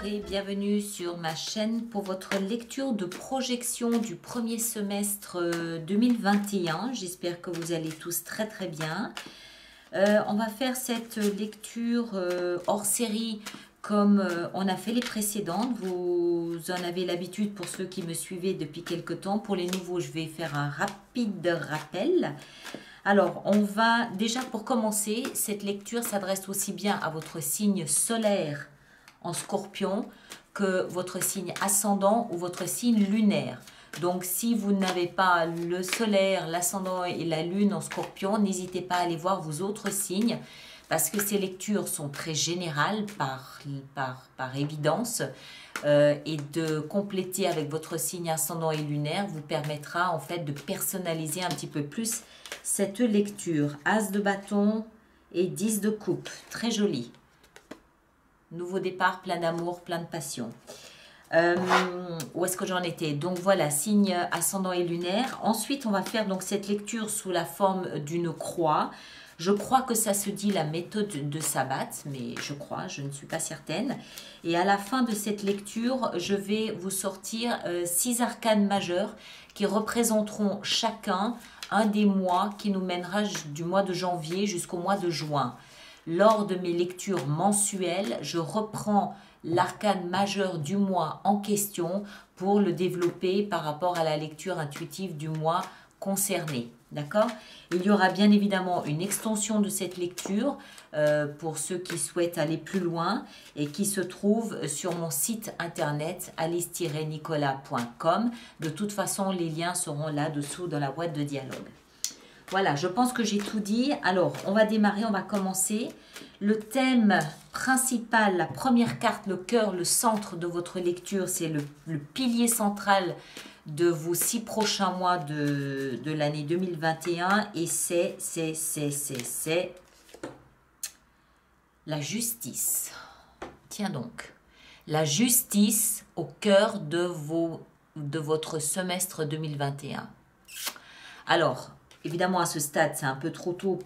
et bienvenue sur ma chaîne pour votre lecture de projection du premier semestre 2021. J'espère que vous allez tous très très bien. On va faire cette lecture hors série comme on a fait les précédentes. Vous en avez l'habitude pour ceux qui me suivaient depuis quelque temps. Pour les nouveaux, je vais faire un rapide rappel. Alors, on va déjà pour commencer, cette lecture s'adresse aussi bien à votre signe solaire en Scorpion que votre signe ascendant ou votre signe lunaire. Donc, si vous n'avez pas le solaire, l'ascendant et la lune en Scorpion, n'hésitez pas à aller voir vos autres signes parce que ces lectures sont très générales par évidence. Et de compléter avec votre signe ascendant et lunaire vous permettra en fait de personnaliser un petit peu plus cette lecture. As de bâton et 10 de coupe, très joli. Nouveau départ, plein d'amour, plein de passion. Où est-ce que j'en étais? Donc voilà, signe ascendant et lunaire. Ensuite, on va faire donc cette lecture sous la forme d'une croix. Je crois que ça se dit la méthode de Sabbat, mais je crois, je ne suis pas certaine. Et à la fin de cette lecture, je vais vous sortir 6 arcanes majeurs qui représenteront chacun un des mois qui nous mènera du mois de janvier jusqu'au mois de juin. Lors de mes lectures mensuelles, je reprends l'arcane majeur du mois en question pour le développer par rapport à la lecture intuitive du mois concerné. D'accord? Il y aura bien évidemment une extension de cette lecture pour ceux qui souhaitent aller plus loin et qui se trouve sur mon site internet alice-nicolas.com. De toute façon, les liens seront là-dessous dans la boîte de dialogue. Voilà, je pense que j'ai tout dit. Alors, on va démarrer, on va commencer. Le thème principal, la première carte, le cœur, le centre de votre lecture, c'est le pilier central de vos 6 prochains mois de l'année 2021 et c'est la justice. Tiens donc, la justice au cœur de votre semestre 2021. Alors, évidemment, à ce stade, c'est un peu trop tôt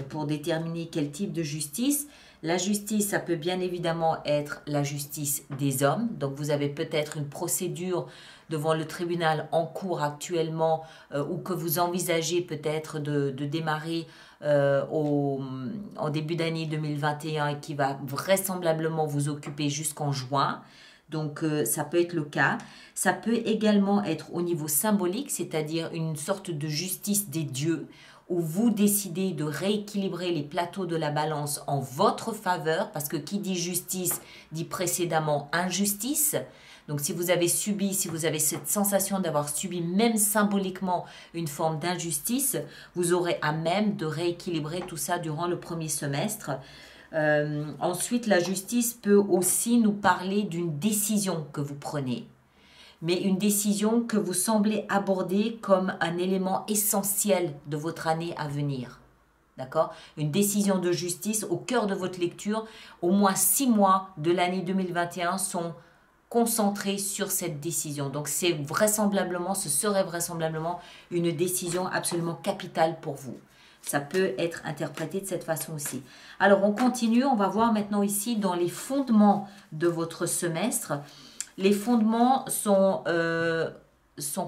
pour déterminer quel type de justice. La justice, ça peut bien évidemment être la justice des hommes. Donc, vous avez peut-être une procédure devant le tribunal en cours actuellement ou que vous envisagez peut-être de démarrer en début d'année 2021 et qui va vraisemblablement vous occuper jusqu'en juin. Donc, ça peut être le cas. Ça peut également être au niveau symbolique, c'est-à-dire une sorte de justice des dieux, où vous décidez de rééquilibrer les plateaux de la balance en votre faveur, parce que qui dit justice dit précédemment injustice. Donc, si vous avez subi, si vous avez cette sensation d'avoir subi même symboliquement une forme d'injustice, vous aurez à même de rééquilibrer tout ça durant le premier semestre. Ensuite, la justice peut aussi nous parler d'une décision que vous prenez, mais une décision que vous semblez aborder comme un élément essentiel de votre année à venir. D'accord? Une décision de justice au cœur de votre lecture. Au moins 6 mois de l'année 2021 sont concentrés sur cette décision. Donc, ce serait vraisemblablement une décision absolument capitale pour vous. Ça peut être interprété de cette façon aussi. Alors, on continue. On va voir maintenant ici dans les fondements de votre semestre. Les fondements sont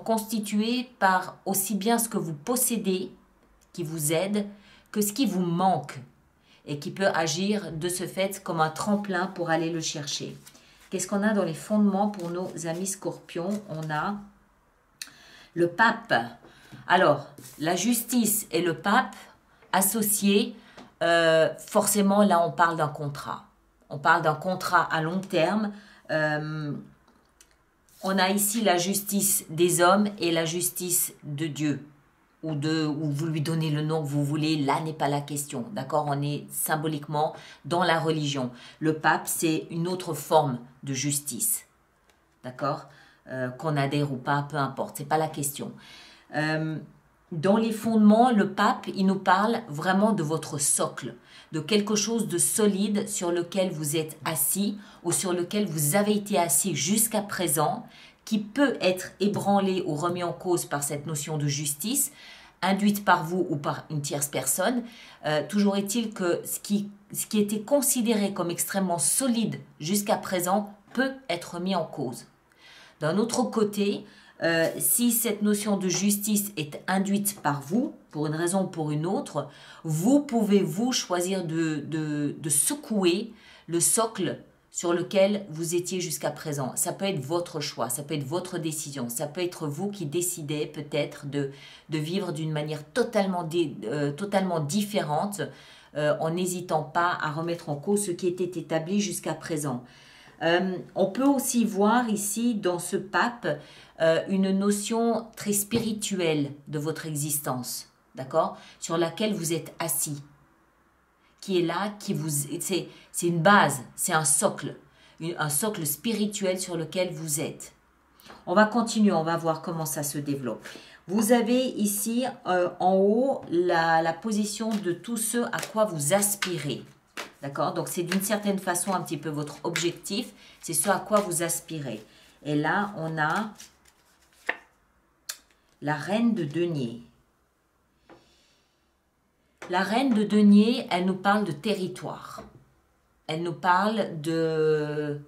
constitués par aussi bien ce que vous possédez, qui vous aide, que ce qui vous manque et qui peut agir de ce fait comme un tremplin pour aller le chercher. Qu'est-ce qu'on a dans les fondements pour nos amis scorpions? On a le pape. Alors, la justice et le pape associés, forcément, là, on parle d'un contrat. On parle d'un contrat à long terme. On a ici la justice des hommes et la justice de Dieu. Ou vous lui donnez le nom que vous voulez, là n'est pas la question. D'accord? On est symboliquement dans la religion. Le pape, c'est une autre forme de justice. D'accord? Qu'on adhère ou pas, peu importe, c'est pas la question. Dans les fondements, le pape, il nous parle vraiment de votre socle, de quelque chose de solide sur lequel vous êtes assis ou sur lequel vous avez été assis jusqu'à présent, qui peut être ébranlé ou remis en cause par cette notion de justice, induite par vous ou par une tierce personne. Toujours est-il que ce qui était considéré comme extrêmement solide jusqu'à présent peut être mis en cause. D'un autre côté, si cette notion de justice est induite par vous, pour une raison ou pour une autre, vous pouvez vous choisir de secouer le socle sur lequel vous étiez jusqu'à présent. Ça peut être votre choix, ça peut être votre décision, ça peut être vous qui décidez peut-être de vivre d'une manière totalement différente, en n'hésitant pas à remettre en cause ce qui était établi jusqu'à présent. On peut aussi voir ici dans ce pape une notion très spirituelle de votre existence, d'accord, sur laquelle vous êtes assis, qui est là, c'est une base, c'est un socle spirituel sur lequel vous êtes. On va continuer, on va voir comment ça se développe. Vous avez ici en haut la position de tout ce à quoi vous aspirez. D'accord? Donc, c'est d'une certaine façon un petit peu votre objectif. C'est ce à quoi vous aspirez. Et là, on a la reine de denier. La reine de denier, elle nous parle de territoire. Elle nous parle de...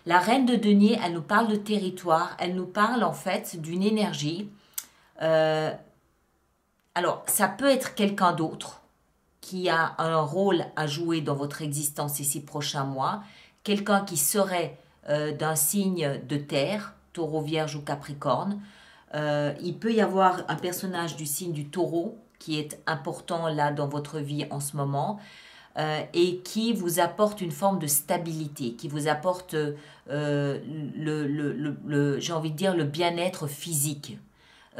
La reine de denier, elle nous parle de territoire. Elle nous parle en fait d'une énergie... Alors, ça peut être quelqu'un d'autre qui a un rôle à jouer dans votre existence ces 6 prochains mois, quelqu'un qui serait d'un signe de terre, taureau, vierge ou capricorne. Il peut y avoir un personnage du signe du taureau qui est important là dans votre vie en ce moment et qui vous apporte une forme de stabilité, qui vous apporte, j'ai envie de dire, le bien-être physique.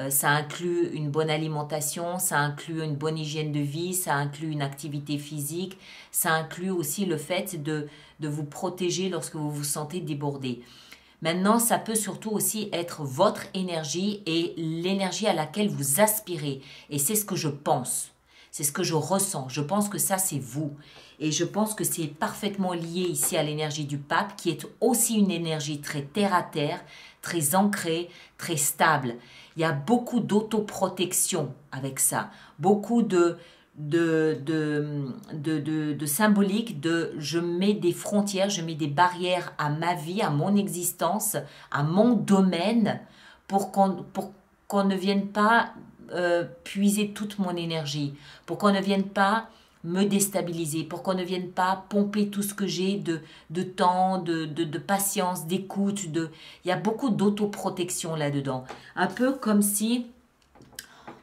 Ça inclut une bonne alimentation, ça inclut une bonne hygiène de vie, ça inclut une activité physique, ça inclut aussi le fait de vous protéger lorsque vous vous sentez débordé. Maintenant, ça peut surtout aussi être votre énergie et l'énergie à laquelle vous aspirez. Et c'est ce que je pense, c'est ce que je ressens. Je pense que ça, c'est vous. Et je pense que c'est parfaitement lié ici à l'énergie du pape, qui est aussi une énergie très terre-à-terre, très ancrée, très stable. Il y a beaucoup d'autoprotection avec ça, beaucoup de symbolique de je mets des frontières, je mets des barrières à ma vie, à mon existence, à mon domaine, pour qu'on ne vienne pas puiser toute mon énergie, pour qu'on ne vienne pas me déstabiliser, pour qu'on ne vienne pas pomper tout ce que j'ai de temps, de patience, d'écoute. Il y a beaucoup d'autoprotection là-dedans. Un peu comme si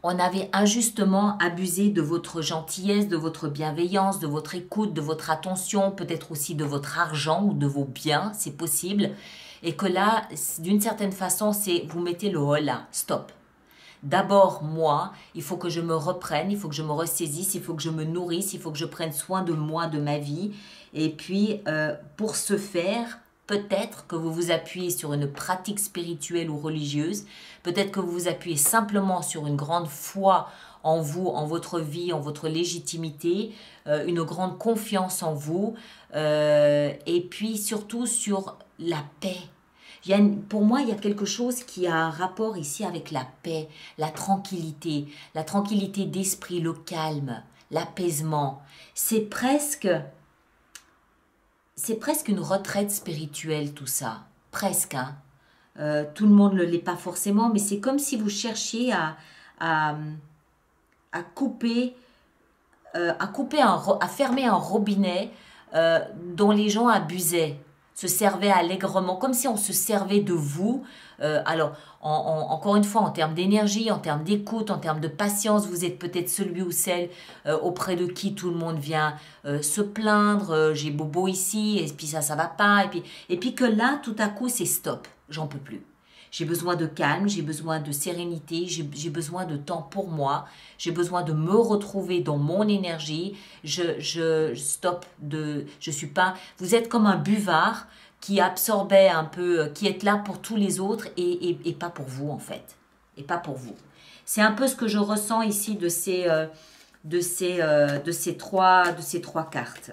on avait injustement abusé de votre gentillesse, de votre bienveillance, de votre écoute, de votre attention, peut-être aussi de votre argent ou de vos biens, c'est possible. Et que là, d'une certaine façon, c'est vous mettez le holà, stop. D'abord, moi, il faut que je me reprenne, il faut que je me ressaisisse, il faut que je me nourrisse, il faut que je prenne soin de moi, de ma vie. Et puis, pour ce faire, peut-être que vous vous appuyez sur une pratique spirituelle ou religieuse, peut-être que vous vous appuyez simplement sur une grande foi en vous, en votre vie, en votre légitimité, une grande confiance en vous, et puis surtout sur la paix. Pour moi, il y a quelque chose qui a un rapport ici avec la paix, la tranquillité d'esprit, le calme, l'apaisement. C'est presque une retraite spirituelle tout ça, presque. Hein. Tout le monde ne l'est pas forcément, mais c'est comme si vous cherchiez à couper, à fermer un robinet dont les gens abusaient, se servaient allègrement, comme si on se servait de vous. Alors, encore une fois, en termes d'énergie, en termes d'écoute, en termes de patience, vous êtes peut-être celui ou celle auprès de qui tout le monde vient se plaindre, j'ai bobo ici, et puis ça va pas, et puis que là, tout à coup, c'est stop, j'en peux plus. J'ai besoin de calme, j'ai besoin de sérénité, j'ai besoin de temps pour moi, j'ai besoin de me retrouver dans mon énergie. Je suis pas. Vous êtes comme un buvard qui absorbait un peu, qui est là pour tous les autres et pas pour vous en fait, et pas pour vous. C'est un peu ce que je ressens ici de ces trois cartes.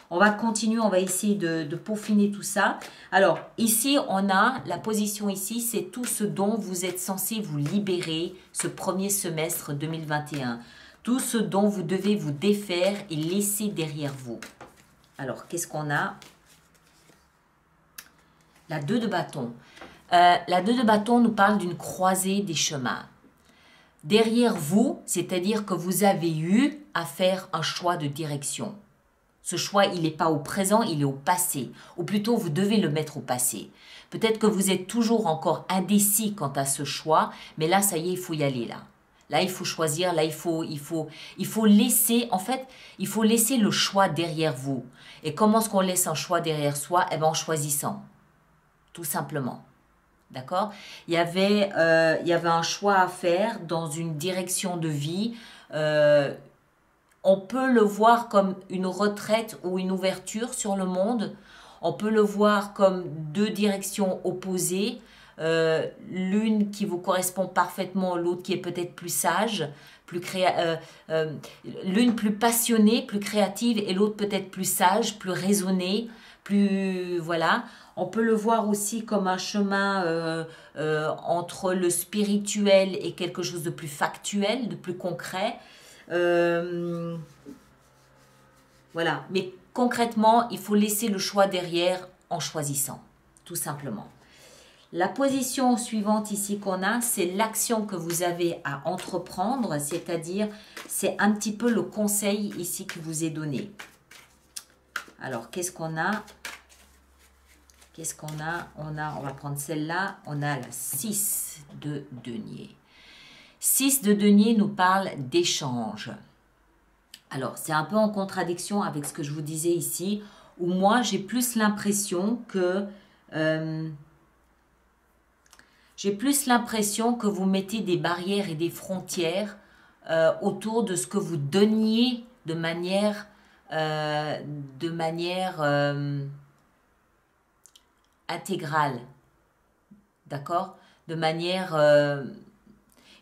On va continuer, on va essayer de peaufiner tout ça. Alors, ici, on a la position ici, c'est tout ce dont vous êtes censé vous libérer ce premier semestre 2021. Tout ce dont vous devez vous défaire et laisser derrière vous. Alors, qu'est-ce qu'on a? La 2 de bâton. La 2 de bâton nous parle d'une croisée des chemins. Derrière vous, c'est-à-dire que vous avez eu à faire un choix de direction. Ce choix, il n'est pas au présent, il est au passé. Ou plutôt, vous devez le mettre au passé. Peut-être que vous êtes toujours encore indécis quant à ce choix, mais là, ça y est, il faut y aller là. Là, il faut choisir, là, il faut laisser, en fait, il faut laisser le choix derrière vous. Et comment est-ce qu'on laisse un choix derrière soi? Eh bien, en choisissant, tout simplement. D'accord? Il y avait un choix à faire dans une direction de vie. On peut le voir comme une retraite ou une ouverture sur le monde. On peut le voir comme deux directions opposées. L'une qui vous correspond parfaitement, l'autre qui est peut-être plus sage, l'une plus passionnée, plus créative et l'autre peut-être plus sage, plus raisonnée, plus voilà. On peut le voir aussi comme un chemin entre le spirituel et quelque chose de plus factuel, de plus concret. Voilà, mais concrètement, il faut laisser le choix derrière en choisissant, tout simplement. La position suivante ici qu'on a, c'est l'action que vous avez à entreprendre, c'est-à-dire, c'est un petit peu le conseil ici qui vous est donné. Alors, qu'est-ce qu'on a? Qu'est-ce qu'on a? On va prendre celle-là, on a la 6 de denier. 6 de denier nous parle d'échange. Alors, c'est un peu en contradiction avec ce que je vous disais ici, où moi, j'ai plus l'impression que vous mettez des barrières et des frontières autour de ce que vous donniez de manière intégrale. D'accord? De manière...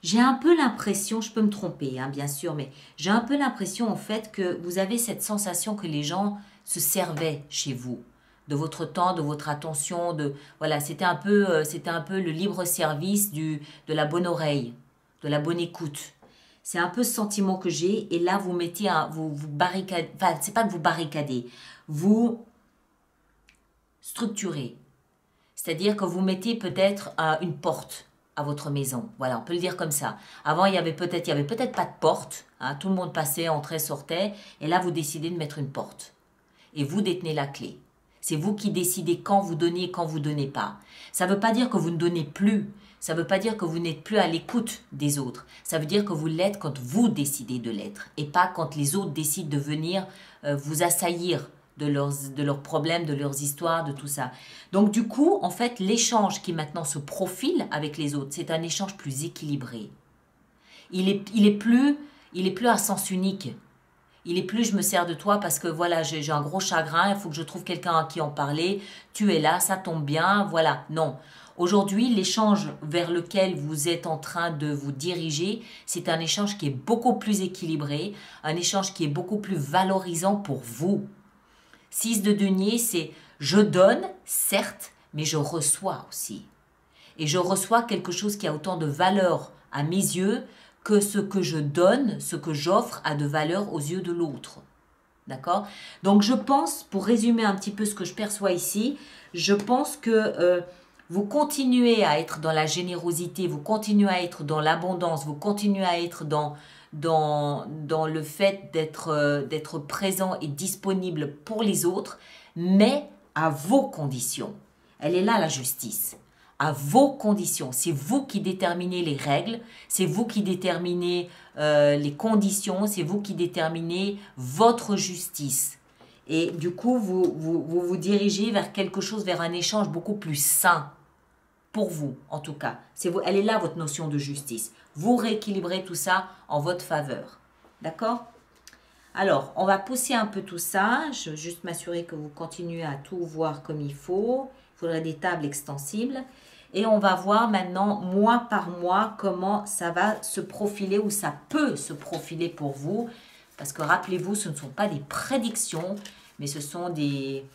j'ai un peu l'impression, je peux me tromper, hein, bien sûr, mais j'ai un peu l'impression en fait que vous avez cette sensation que les gens se servaient chez vous, de votre temps, de votre attention, voilà, c'était un peu le libre service de la bonne oreille, de la bonne écoute. C'est un peu ce sentiment que j'ai, et là vous mettez vous barricadez, enfin c'est pas que vous barricadez, vous structurez, c'est-à-dire que vous mettez peut-être une porte à votre maison. Voilà, on peut le dire comme ça. Avant, il y avait peut-être pas de porte. Hein, tout le monde passait, entrait, sortait. Et là, vous décidez de mettre une porte. Et vous détenez la clé. C'est vous qui décidez quand vous donnez et quand vous ne donnez pas. Ça ne veut pas dire que vous ne donnez plus. Ça ne veut pas dire que vous n'êtes plus à l'écoute des autres. Ça veut dire que vous l'êtes quand vous décidez de l'être. Et pas quand les autres décident de venir vous assaillir de leurs problèmes, de leurs histoires, de tout ça. Donc du coup, en fait, l'échange qui maintenant se profile avec les autres, c'est un échange plus équilibré. Il est plus à sens unique. Il est plus je me sers de toi parce que voilà, j'ai un gros chagrin, il faut que je trouve quelqu'un à qui en parler, tu es là, ça tombe bien, voilà. Non. Aujourd'hui, l'échange vers lequel vous êtes en train de vous diriger, c'est un échange qui est beaucoup plus équilibré, un échange qui est beaucoup plus valorisant pour vous. 6 de denier, c'est je donne, certes, mais je reçois aussi. Et je reçois quelque chose qui a autant de valeur à mes yeux que ce que je donne, ce que j'offre a de valeur aux yeux de l'autre. D'accord? Donc je pense, pour résumer un petit peu ce que je perçois ici, je pense que vous continuez à être dans la générosité, vous continuez à être dans l'abondance, vous continuez à être dans le fait d'être présent et disponible pour les autres, mais à vos conditions. Elle est là, la justice. À vos conditions. C'est vous qui déterminez les règles, c'est vous qui déterminez les conditions, c'est vous qui déterminez votre justice. Et du coup, vous dirigez vers quelque chose, vers un échange beaucoup plus sain. Pour vous, en tout cas. Elle est là, votre notion de justice. Vous rééquilibrez tout ça en votre faveur. D'accord? Alors, on va pousser un peu tout ça. Je veux juste m'assurer que vous continuez à tout voir comme il faut. Il faudrait des tables extensibles. Et on va voir maintenant, mois par mois, comment ça va se profiler ou ça peut se profiler pour vous. Parce que rappelez-vous, ce ne sont pas des prédictions, mais ce sont des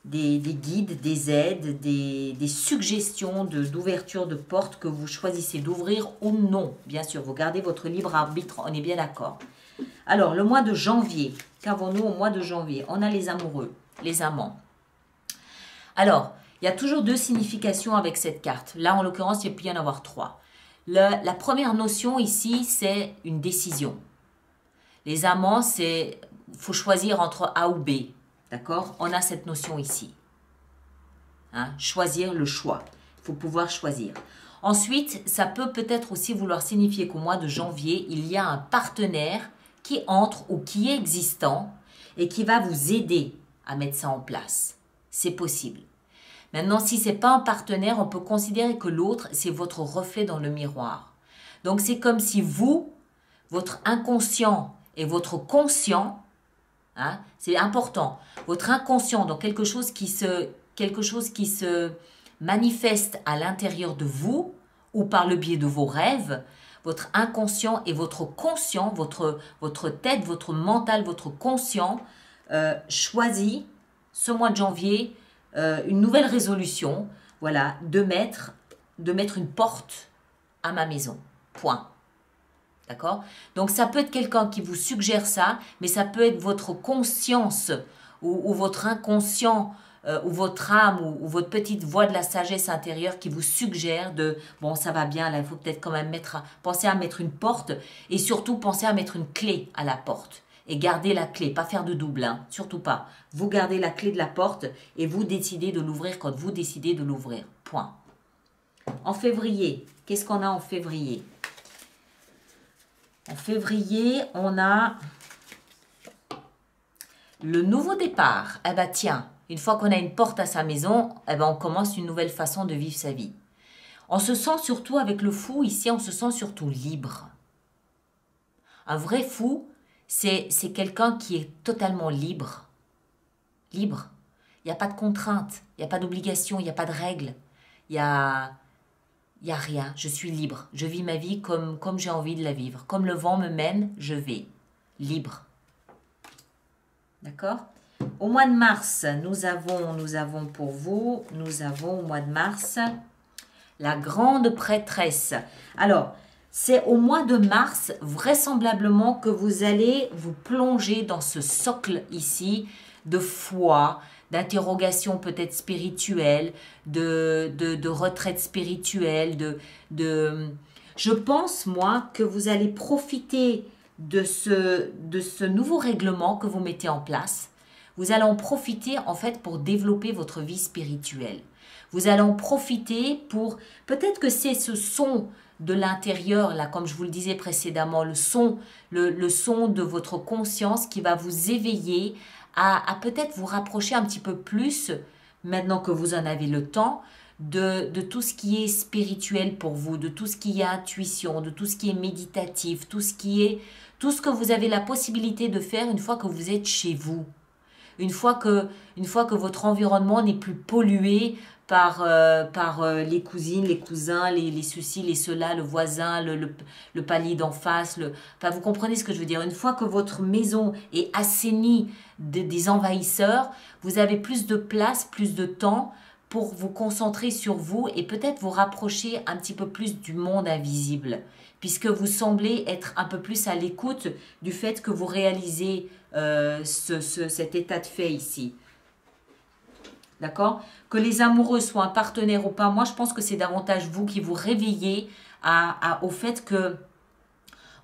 des guides, des aides, des suggestions d'ouverture de porte que vous choisissez d'ouvrir ou non. Bien sûr, vous gardez votre libre arbitre, on est bien d'accord. Alors, le mois de janvier, qu'avons-nous au mois de janvier? On a les amoureux, les amants. Alors, il y a toujours deux significations avec cette carte. Là, en l'occurrence, il peut y en avoir trois. La première notion ici, c'est une décision. Les amants, c'est faut choisir entre A ou B. D'accord? On a cette notion ici. Hein? Choisir le choix. Il faut pouvoir choisir. Ensuite, ça peut peut-être aussi vouloir signifier qu'au mois de janvier, il y a un partenaire qui entre ou qui est existant et qui va vous aider à mettre ça en place. C'est possible. Maintenant, si ce n'est pas un partenaire, on peut considérer que l'autre, c'est votre reflet dans le miroir. Donc, c'est comme si vous, votre inconscient et votre conscient, hein, c'est important, votre inconscient, donc quelque chose qui se manifeste à l'intérieur de vous ou par le biais de vos rêves, votre inconscient et votre conscient, votre tête, votre mental, votre conscient choisit ce mois de janvier une nouvelle résolution, voilà, de mettre une porte à ma maison. Point. D'accord? Donc ça peut être quelqu'un qui vous suggère ça, mais ça peut être votre conscience ou votre inconscient ou votre âme ou votre petite voix de la sagesse intérieure qui vous suggère de bon, ça va bien, là il faut peut-être quand même penser à mettre une porte et surtout penser à mettre une clé à la porte. Et gardez la clé, pas faire de double, hein, surtout pas. Vous gardez la clé de la porte et vous décidez de l'ouvrir quand vous décidez de l'ouvrir. Point. En février, qu'est-ce qu'on a en février? En février, on a le nouveau départ. Eh bien tiens, une fois qu'on a une porte à sa maison, eh ben, on commence une nouvelle façon de vivre sa vie. On se sent surtout, avec le fou, ici, on se sent surtout libre. Un vrai fou, c'est quelqu'un qui est totalement libre. Libre. Il n'y a pas de contraintes, il n'y a pas d'obligation, il n'y a pas de règles. Il n'y a rien. Je suis libre. Je vis ma vie comme j'ai envie de la vivre. Comme le vent me mène, je vais. Libre. D'accord? Au mois de mars, nous avons pour vous, au mois de mars, la grande prêtresse. Alors, c'est au mois de mars, vraisemblablement, que vous allez vous plonger dans ce socle ici de foi, d'interrogation peut-être spirituelle, de retraite spirituelle, Je pense, moi, que vous allez profiter de ce nouveau règlement que vous mettez en place. Vous allez en profiter, en fait, pour développer votre vie spirituelle. Vous allez en profiter pour... Peut-être que c'est ce son de l'intérieur, là, comme je vous le disais précédemment, le son de votre conscience qui va vous éveiller à peut-être vous rapprocher un petit peu plus, maintenant que vous en avez le temps, de tout ce qui est spirituel pour vous, de tout ce qui est intuition, de tout ce qui est méditatif, tout ce que vous avez la possibilité de faire une fois que vous êtes chez vous. Une fois que votre environnement n'est plus pollué par les cousines, les cousins, les ceci, les cela, le voisin, le palier d'en face. Enfin, vous comprenez ce que je veux dire. Une fois que votre maison est assainie des envahisseurs, vous avez plus de place, plus de temps pour vous concentrer sur vous et peut-être vous rapprocher un petit peu plus du monde invisible, puisque vous semblez être un peu plus à l'écoute du fait que vous réalisez cet état de fait ici. D'accord? Que les amoureux soient un partenaire ou pas, moi je pense que c'est davantage vous qui vous réveillez au fait que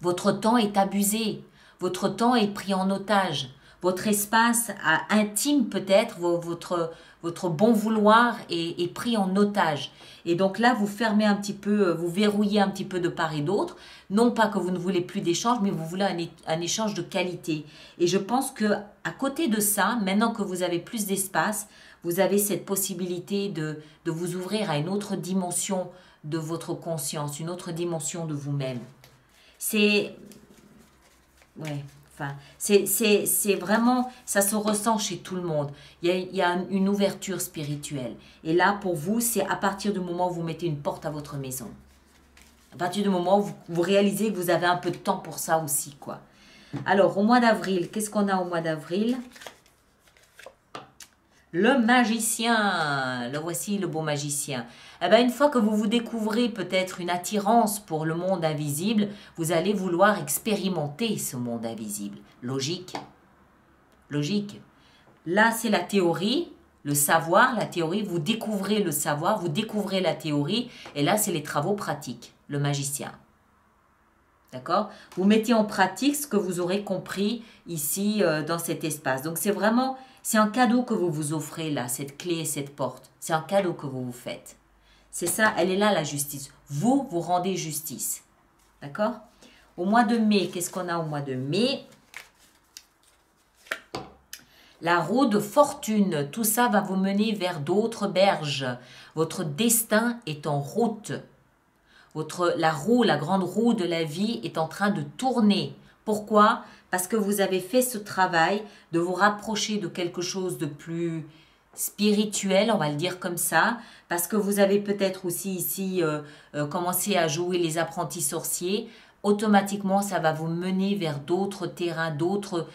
votre temps est abusé, votre temps est pris en otage, votre espace intime peut-être, votre bon vouloir est pris en otage. Et donc là, vous fermez un petit peu, vous verrouillez un petit peu de part et d'autre. Non pas que vous ne voulez plus d'échange, mais vous voulez un échange de qualité. Et je pense que à côté de ça, maintenant que vous avez plus d'espace, vous avez cette possibilité de vous ouvrir à une autre dimension de votre conscience, une autre dimension de vous-même. C'est... Ouais... Enfin, c'est vraiment, ça se ressent chez tout le monde. Il y a une ouverture spirituelle. Et là, pour vous, c'est à partir du moment où vous mettez une porte à votre maison. À partir du moment où vous réalisez que vous avez un peu de temps pour ça aussi, quoi. Alors, au mois d'avril, qu'est-ce qu'on a au mois d'avril? Le magicien, le voici le beau magicien. Eh bien, une fois que vous vous découvrez peut-être une attirance pour le monde invisible, vous allez vouloir expérimenter ce monde invisible. Logique. Logique. Là, c'est la théorie, le savoir, la théorie. Vous découvrez le savoir, vous découvrez la théorie. Et là, c'est les travaux pratiques, le magicien. D'accord? Vous mettez en pratique ce que vous aurez compris ici dans cet espace. Donc, c'est vraiment, c'est un cadeau que vous vous offrez là, cette clé et cette porte. C'est un cadeau que vous vous faites. C'est ça, elle est là la justice. Vous, vous rendez justice. D'accord? Au mois de mai, qu'est-ce qu'on a au mois de mai? La roue de fortune, tout ça va vous mener vers d'autres berges. Votre destin est en route. La roue, la grande roue de la vie est en train de tourner. Pourquoi? Parce que vous avez fait ce travail de vous rapprocher de quelque chose de plus spirituel, on va le dire comme ça, parce que vous avez peut-être aussi ici commencé à jouer les apprentis sorciers. Automatiquement, ça va vous mener vers d'autres terrains, d'autres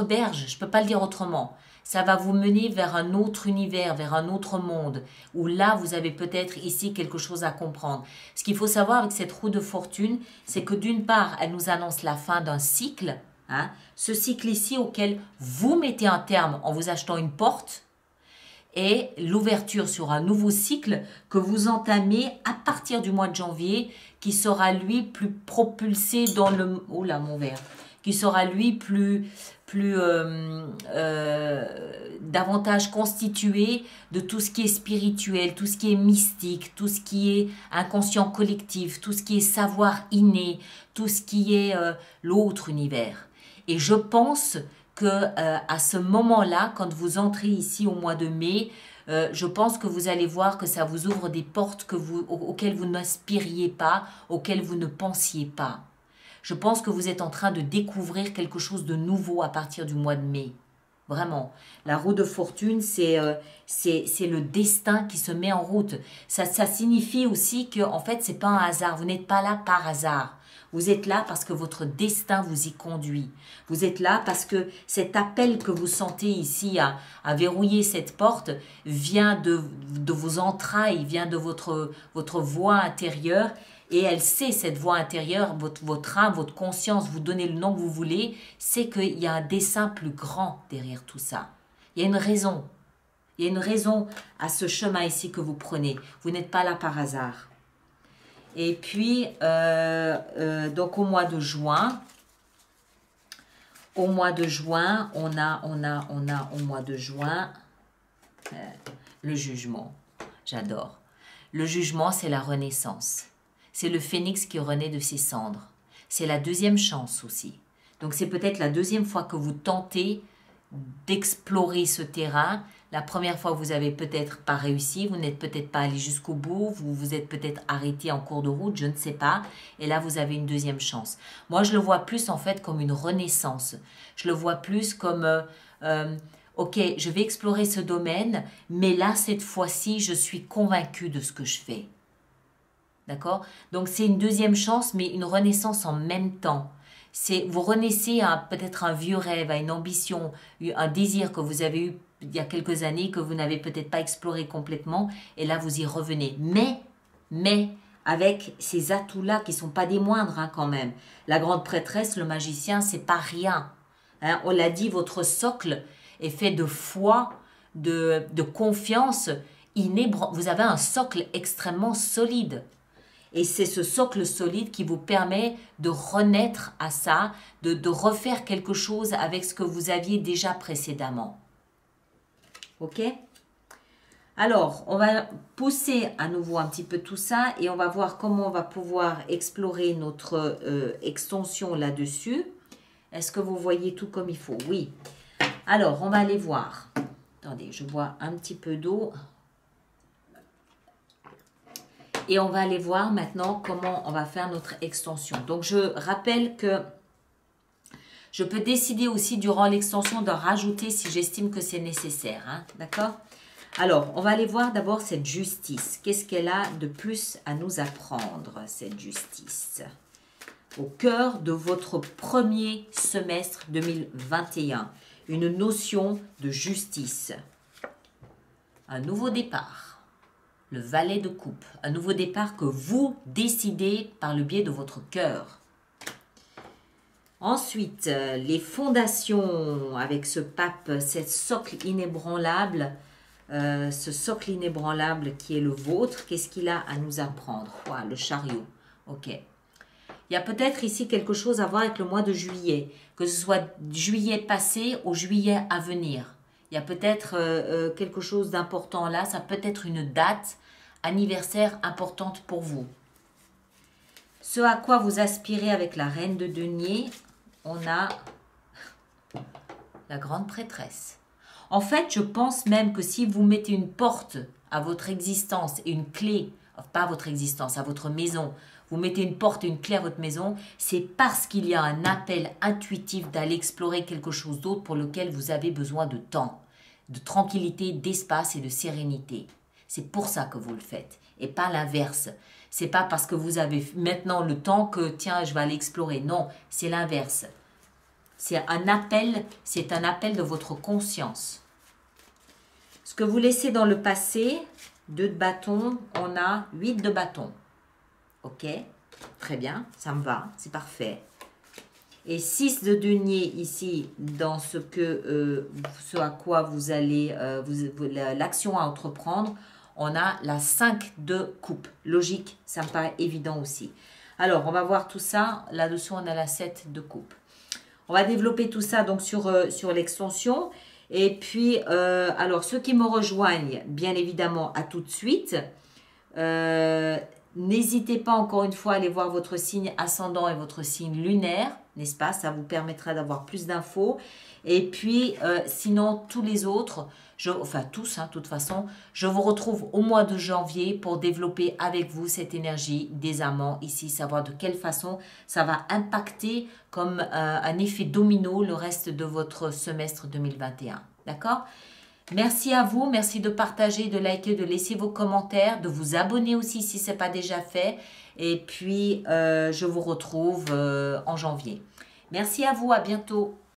berges, je ne peux pas le dire autrement. Ça va vous mener vers un autre univers, vers un autre monde, où là, vous avez peut-être ici quelque chose à comprendre. Ce qu'il faut savoir avec cette roue de fortune, c'est que d'une part, elle nous annonce la fin d'un cycle, hein, ce cycle ici auquel vous mettez un terme en vous achetant une porte, et l'ouverture sur un nouveau cycle que vous entamez à partir du mois de janvier, qui sera lui plus propulsé dans le... Oh là, mon verre! Qui sera lui davantage constitué de tout ce qui est spirituel, tout ce qui est mystique, tout ce qui est inconscient collectif, tout ce qui est savoir inné, tout ce qui est l'autre univers. Et je pense que à ce moment-là, quand vous entrez ici au mois de mai, je pense que vous allez voir que ça vous ouvre des portes auxquelles vous n'aspiriez pas, auxquelles vous ne pensiez pas. Je pense que vous êtes en train de découvrir quelque chose de nouveau à partir du mois de mai. Vraiment. La roue de fortune, c'est le destin qui se met en route. Ça signifie aussi que, en fait, ce n'est pas un hasard. Vous n'êtes pas là par hasard. Vous êtes là parce que votre destin vous y conduit. Vous êtes là parce que cet appel que vous sentez ici à verrouiller cette porte vient de vos entrailles, vient de votre voix intérieure. Et elle sait, cette voix intérieure, votre âme, votre conscience, vous donnez le nom que vous voulez, c'est qu'il y a un dessein plus grand derrière tout ça. Il y a une raison. Il y a une raison à ce chemin ici que vous prenez. Vous n'êtes pas là par hasard. Et puis, donc au mois de juin, on a au mois de juin le jugement. J'adore. Le jugement, c'est la renaissance. C'est le phénix qui renaît de ses cendres. C'est la deuxième chance aussi. Donc c'est peut-être la deuxième fois que vous tentez d'explorer ce terrain. La première fois, vous avez peut-être pas réussi, vous n'êtes peut-être pas allé jusqu'au bout, vous vous êtes peut-être arrêté en cours de route, je ne sais pas. Et là, vous avez une deuxième chance. Moi, je le vois plus en fait comme une renaissance. Je le vois plus comme... ok, je vais explorer ce domaine, mais là, cette fois-ci, je suis convaincue de ce que je fais. D'accord? Donc, c'est une deuxième chance, mais une renaissance en même temps. Vous renaissez à peut-être un vieux rêve, à une ambition, un désir que vous avez eu il y a quelques années, que vous n'avez peut-être pas exploré complètement, et là, vous y revenez. Mais, avec ces atouts-là qui ne sont pas des moindres hein, quand même. La grande prêtresse, le magicien, c'est pas rien. Hein, on l'a dit, votre socle est fait de foi, de confiance. Vous avez un socle extrêmement solide. Et c'est ce socle solide qui vous permet de renaître à ça, de refaire quelque chose avec ce que vous aviez déjà précédemment. Ok? Alors, on va pousser à nouveau un petit peu tout ça et on va voir comment on va pouvoir explorer notre extension là-dessus. Est-ce que vous voyez tout comme il faut? Oui. Alors, on va aller voir. Attendez, je bois un petit peu d'eau. Et on va aller voir maintenant comment on va faire notre extension. Donc, je rappelle que je peux décider aussi durant l'extension de rajouter si j'estime que c'est nécessaire. Hein, d'accord? Alors, on va aller voir d'abord cette justice. Qu'est-ce qu'elle a de plus à nous apprendre, cette justice? Au cœur de votre premier semestre 2021. une notion de justice. Un nouveau départ, le valet de coupe, un nouveau départ que vous décidez par le biais de votre cœur. Ensuite, les fondations avec ce pape, cette socle inébranlable, ce socle inébranlable qui est le vôtre, qu'est-ce qu'il a à nous apprendre? Wow, le chariot, ok. Il y a peut-être ici quelque chose à voir avec le mois de juillet, que ce soit juillet passé ou juillet à venir. Il y a peut-être quelque chose d'important là, ça peut être une date anniversaire importante pour vous. Ce à quoi vous aspirez avec la reine de denier, on a la grande prêtresse. En fait, je pense même que si vous mettez une porte à votre existence et une clé, pas à votre existence, à votre maison, vous mettez une porte et une clé à votre maison, c'est parce qu'il y a un appel intuitif d'aller explorer quelque chose d'autre pour lequel vous avez besoin de temps, de tranquillité, d'espace et de sérénité. C'est pour ça que vous le faites et pas l'inverse. C'est pas parce que vous avez maintenant le temps que tiens, je vais aller explorer. Non, c'est l'inverse. C'est un appel de votre conscience. Ce que vous laissez dans le passé, 2 de bâton, on a 8 de bâton. Ok, très bien, ça me va, c'est parfait. Et 6 de denier ici, dans ce à quoi vous allez, l'action à entreprendre, on a la 5 de coupe. Logique, ça me paraît évident aussi. Alors, on va voir tout ça. Là-dessous, on a la 7 de coupe. On va développer tout ça donc sur l'extension. Et puis, alors, ceux qui me rejoignent, bien évidemment, à tout de suite. N'hésitez pas encore une fois à aller voir votre signe ascendant et votre signe lunaire, n'est-ce pas? Ça vous permettra d'avoir plus d'infos. Et puis, sinon, tous les autres, enfin tous, de toute façon, je vous retrouve au mois de janvier pour développer avec vous cette énergie des amants ici, savoir de quelle façon ça va impacter comme un effet domino le reste de votre semestre 2021. D'accord? Merci à vous, merci de partager, de liker, de laisser vos commentaires, de vous abonner aussi si ce n'est pas déjà fait. Et puis, je vous retrouve en janvier. Merci à vous, à bientôt.